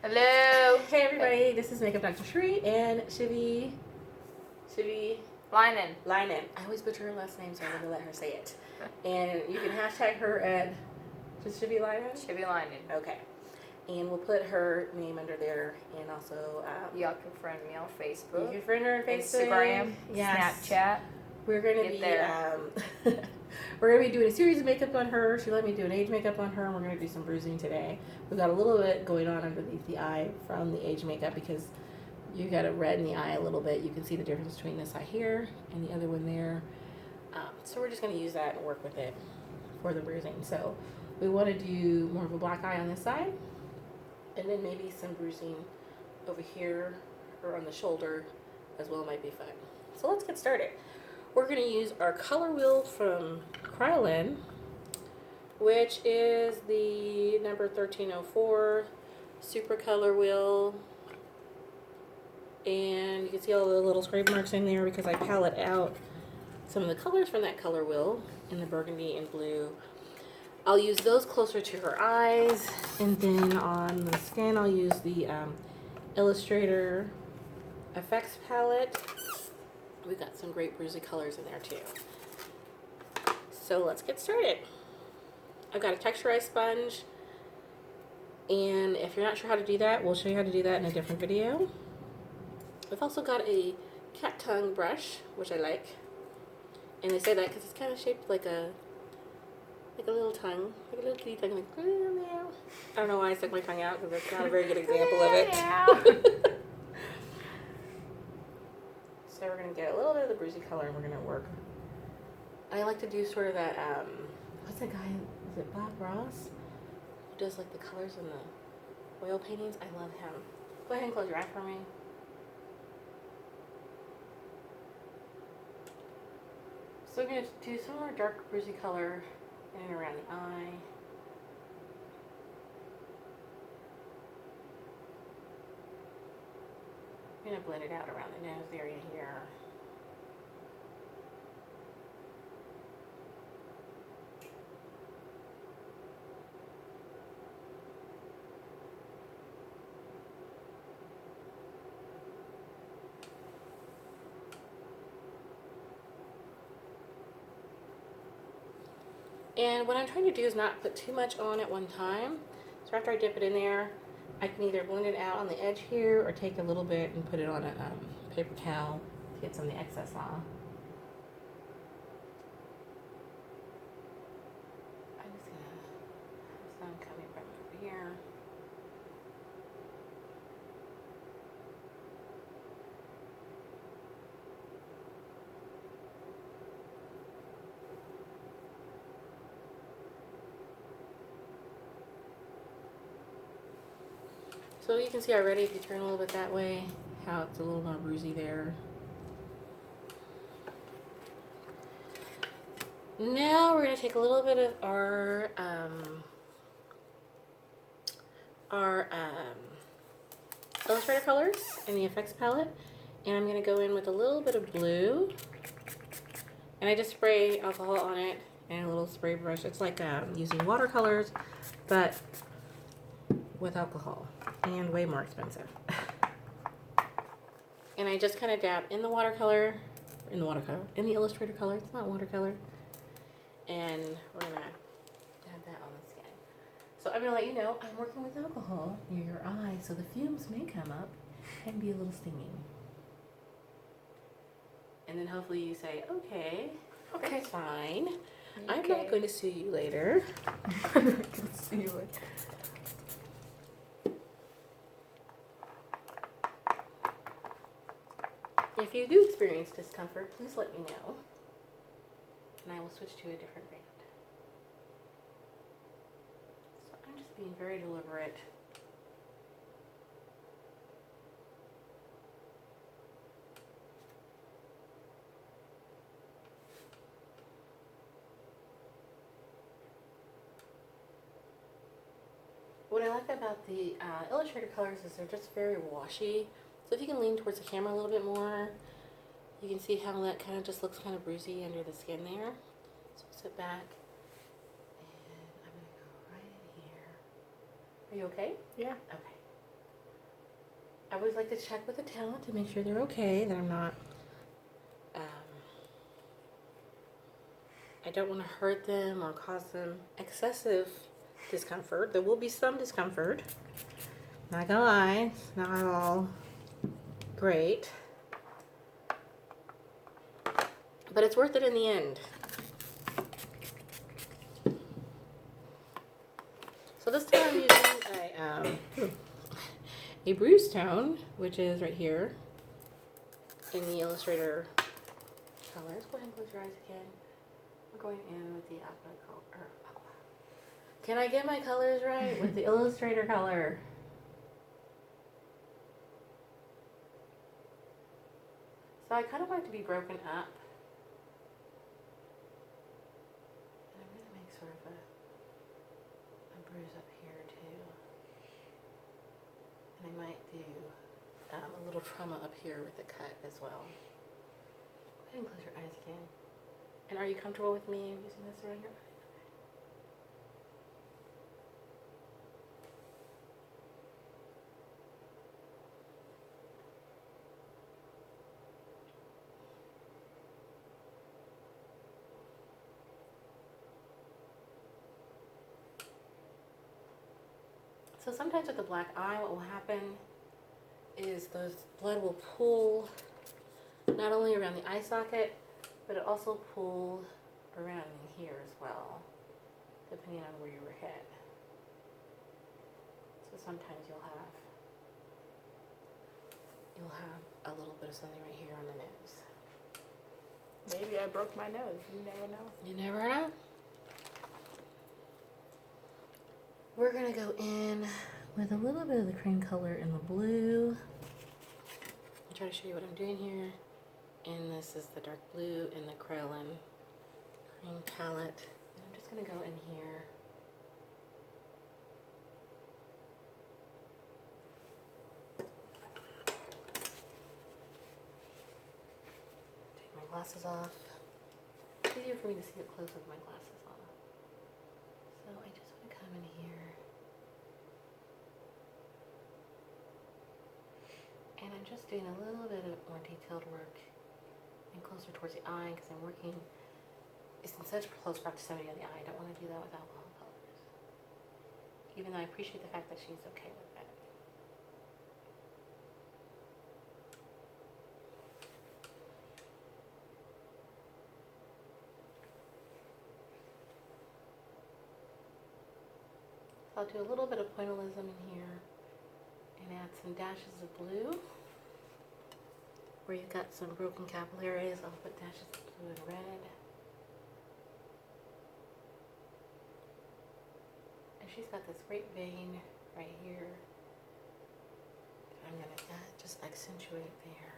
Hello. Hey everybody, this is Makeup Dr Shari and Shivy Leinen. Leinen. I always butcher her last name, so I'm gonna let her say it. And you can hashtag her at just Shivy Leinen? Shivy Leinen. Okay. And we'll put her name under there, and also y'all can friend me on Facebook. You can friend her on Facebook, Instagram, yes. Snapchat. We're gonna Get be there. we're gonna be doing a series of makeup on her. She let me do an age makeup on her, and we're gonna do some bruising today. We've got a little bit going on underneath the eye from the age makeup because you got a red in the eye a little bit. You can see the difference between this eye here and the other one there. So we're just gonna use that and work with it for the bruising. So we want to do more of a black eye on this side, and then maybe some bruising over here or on the shoulder as well might be fun. So let's get started. We're going to use our color wheel from Kryolan, which is the number 1304 super color wheel. And you can see all the little scrape marks in there because I palette out some of the colors from that color wheel in the burgundy and blue. I'll use those closer to her eyes, and then on the skin I'll use the Illustrator effects palette. We've got some great bruisey colors in there too. So let's get started. I've got a texturized sponge, and if you're not sure how to do that, we'll show you how to do that in a different video. I've also got a cat tongue brush, which I like, and I say that because it's kind of shaped like a little tongue, like a little kitty tongue, like meow. I don't know why I stuck my tongue out because that's not a very good example of it. So we're going to get a little bit of the bruisey color and we're going to work. I like to do sort of that, what's that guy, is it Bob Ross? Who does like the colors in the oil paintings? I love him. Go ahead and close your eye for me. So we're going to do some more dark bruisey color in and around the eye. I'm going to blend it out around the nose area here. And what I'm trying to do is not put too much on at one time. So after I dip it in there, I can either blend it out on the edge here or take a little bit and put it on a paper towel to get some of the excess off. I'm just going to have some coming from over here. So you can see already if you turn a little bit that way, how it's a little more bruisey there. Now we're going to take a little bit of our Illustrator colors in the effects palette, and I'm going to go in with a little bit of blue, and I just spray alcohol on it and a little spray brush. It's like using watercolors, but with alcohol, and way more expensive. And I just kind of dab in the watercolor, in the Illustrator color. It's not watercolor. And we're gonna dab that on the skin. So I'm gonna let you know I'm working with alcohol near your eye, so the fumes may come up and be a little stinging. And then hopefully you say, okay, that's fine. Okay. I'm not going to sue you later. I'm not going to sue you later. If you do experience discomfort, please let me know, and I will switch to a different brand. So I'm just being very deliberate. What I like about the Illustrator colors is they're just very washy. So if you can lean towards the camera a little bit more, you can see how that kind of just looks kind of bruisey under the skin there. So sit back, and I'm going to go right in here. Are you okay? Yeah. Okay. I always like to check with the talent to make sure they're okay, that I'm not, I don't want to hurt them or cause them excessive discomfort. There will be some discomfort. Not gonna lie, it's not all great. But it's worth it in the end. So this time I'm using a bruise tone, which is right here in the Illustrator colors. Go ahead and close your eyes again. We're going in with the aqua color. Can I get my colors right with the Illustrator color? So I kind of want it to be broken up. And I'm going to make sort of a bruise up here too. And I might do a little trauma up here with the cut as well. Go ahead and close your eyes again. And are you comfortable with me using this around your eye? So sometimes with the black eye, what will happen is the blood will pool not only around the eye socket, but it also pool around here as well, depending on where you were hit. So sometimes you'll have a little bit of something right here on the nose. Maybe I broke my nose. You never know. You never know. We're gonna go in with a little bit of the cream color in the blue. I'll try to show you what I'm doing here. And this is the dark blue in the Kryolan cream palette. And I'm just gonna go in here. Take my glasses off. It's easier for me to see it close with my glasses on. So I just want to come in here. And I'm just doing a little bit of more detailed work and closer towards the eye because I'm working, it's in such close proximity of the eye. I don't want to do that with alcohol colors. Even though I appreciate the fact that she's okay with that. I'll do a little bit of pointillism in here and add some dashes of blue. Where you've got some broken capillaries, I'll put dashes of blue and red. And she's got this great vein right here. I'm going to just accentuate there.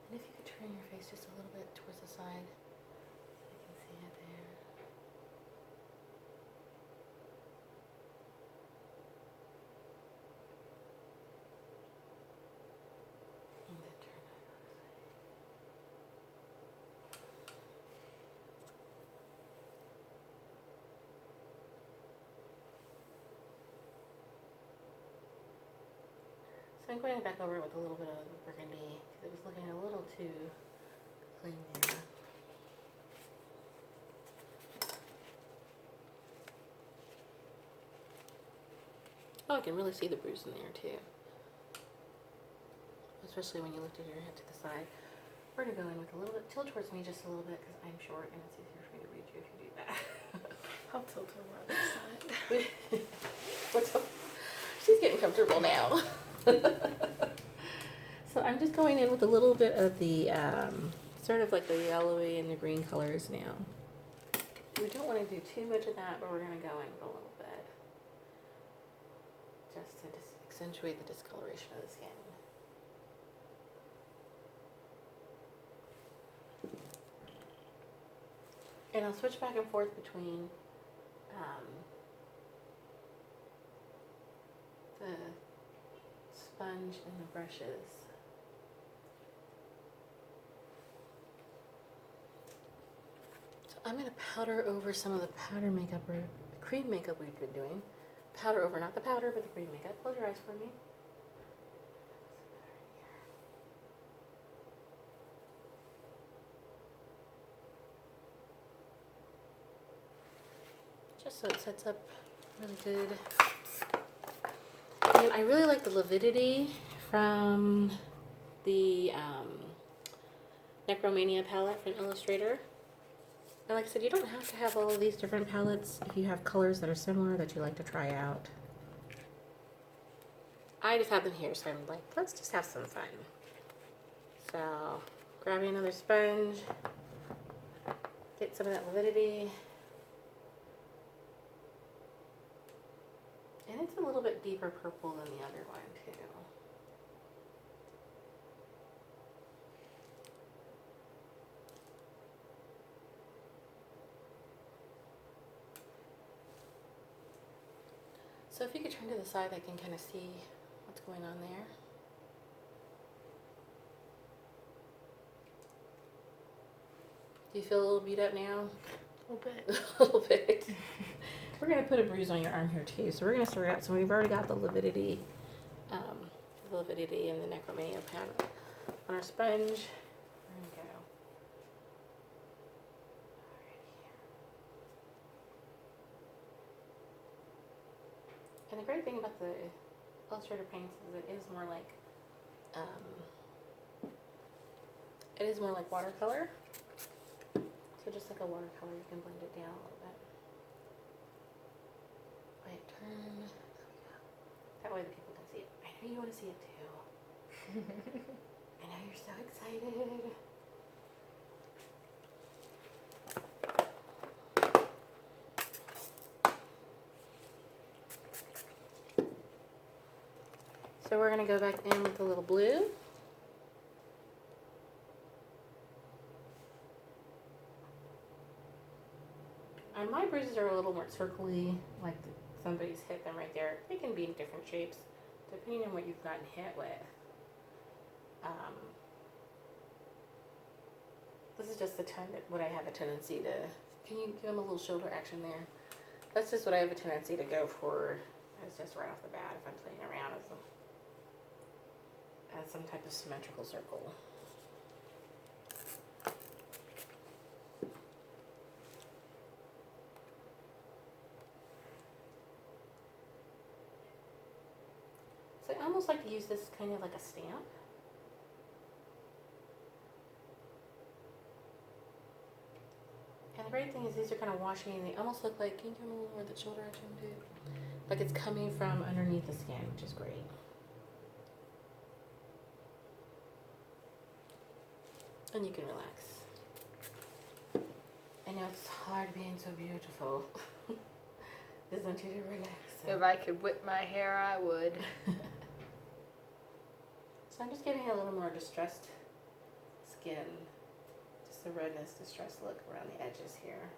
And if you could turn your face just a little bit towards the side. See it there. And then turn it on. So I'm going back over it with a little bit of burgundy because it was looking a little too clean there. Oh, I can really see the bruise in there too. Especially when you lifted your head to the side. We're going to go in with a little bit, tilt towards me just a little bit because I'm short and it's easier for me to read you if you do that. I'll tilt her on the side. What's up? She's getting comfortable now. So I'm just going in with a little bit of the, sort of like the yellowy and the green colors now. We don't want to do too much of that, but we're going to go in with a little bit. Just to accentuate the discoloration of the skin. And I'll switch back and forth between the sponge and the brushes. So I'm going to powder over some of the powder makeup or cream makeup we've been doing powder over, not the powder, but the cream makeup. Close your eyes for me. Just so it sets up really good. And I really like the lividity from the Necromania palette from Illustrator. And like I said, you don't have to have all of these different palettes if you have colors that are similar that you like to try out. I just have them here, so I'm like, let's just have some fun. So, grabbing another sponge, get some of that lividity. And it's a little bit deeper purple than the other one, too. So if you could turn to the side, I can kind of see what's going on there. Do you feel a little beat up now? A little bit. A little bit. We're going to put a bruise on your arm here too. So we're going to start out. So we've already got the lividity and the Necromania powder on our sponge. We're going to go right here. And the great thing about the Illustrator paints is it is more like watercolor. So just like a watercolor, you can blend it down a little bit. Right turn. That way the people can see it. I know you want to see it too. I know you're so excited. So we're going to go back in with a little blue. And my bruises are a little more circly, like somebody's hit them right there. They can be in different shapes, depending on what you've gotten hit with. This is just what I have a tendency to, can you give them a little shoulder action there? That's just what I have a tendency to go for. It's just right off the bat if I'm playing around as some type of symmetrical circle. So I almost like to use this kind of like a stamp. And the great thing is these are kind of washing and they almost look like, can you give them a little more of the shoulder action too? Like it's coming from underneath the skin, which is great. And you can relax. I know it's hard being so beautiful. Just want you to relax. If I could whip my hair, I would. So I'm just giving a little more distressed skin. Just the redness, distressed look around the edges here.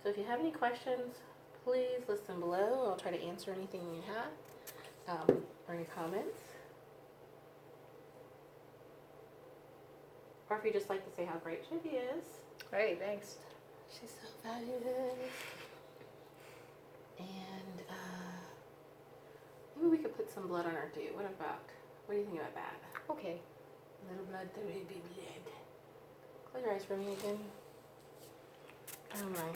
So if you have any questions, please list them below. I'll try to answer anything you have or any comments. Or if you just like to say how great Shivy is. Great, thanks. She's so fabulous. And maybe we could put some blood on her too. What do you think about that? Okay. A little blood, the baby blood. Close your eyes for me again. Oh my.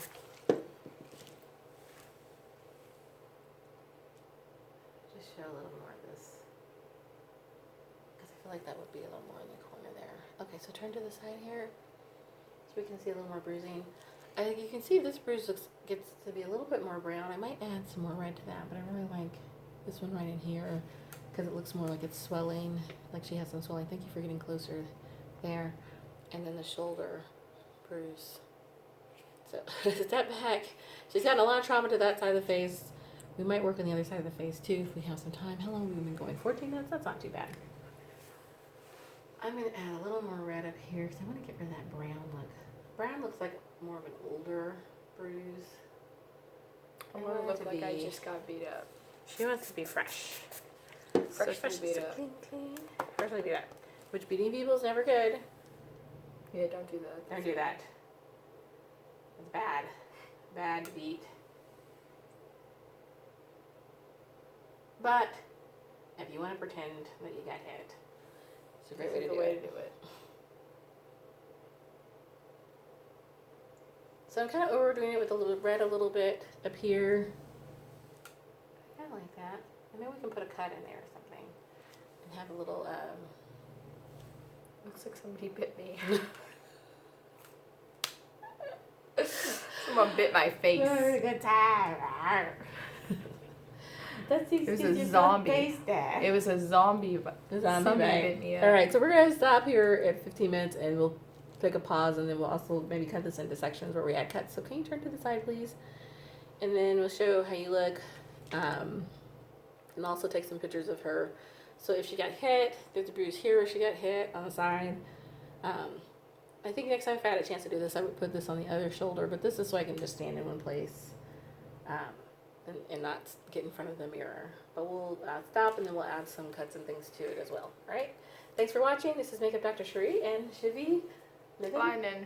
Just show a little more of this. Because I feel like that would be a little more in the corner there. Okay, so turn to the side here. So we can see a little more bruising. I think you can see this bruise gets to be a little bit more brown. I might add some more red to that, but I really like this one right in here because it looks more like it's swelling, like she has some swelling. Thank you for getting closer there. And then the shoulder bruise. So step back. She's gotten a lot of trauma to that side of the face. We might work on the other side of the face too if we have some time. How long have we been going? 14 minutes? That's not too bad. I'm going to add a little more red up here because I want to get rid of that brown look. Brown looks like more of an older bruise. I want to look like I just got beat up. She wants to be fresh. Freshly beat up. Clean. Freshly beat up. Which beating people is never good. Yeah, don't do that. Don't do that. It's bad. Bad beat. But if you want to pretend that you got hit, it's a great way to do it. So I'm kind of overdoing it with a little red a little bit up here. Kind of like that. And then we can put a cut in there or something. And have a little, Looks like somebody bit me. Someone bit my face. a good time. That's It was a zombie. It was a zombie. Somebody bit me up. All right, so we're going to stop here at 15 minutes and we'll take a pause and then we'll also maybe cut this into sections where we add cuts. So can you turn to the side, please? And then we'll show how you look and also take some pictures of her. So if she got hit, there's a bruise here where she got hit on the side. I think next time if I had a chance to do this, I would put this on the other shoulder, but this is so I can just stand in one place and not get in front of the mirror. But we'll stop and then we'll add some cuts and things to it as well. All right? Thanks for watching. This is Makeup Dr. Shari and Shivy Leinen.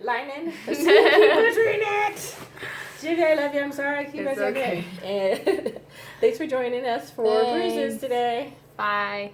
Shivy, I love you. I'm sorry. I keep messing up. And thanks for joining us for Bruises today. Bye.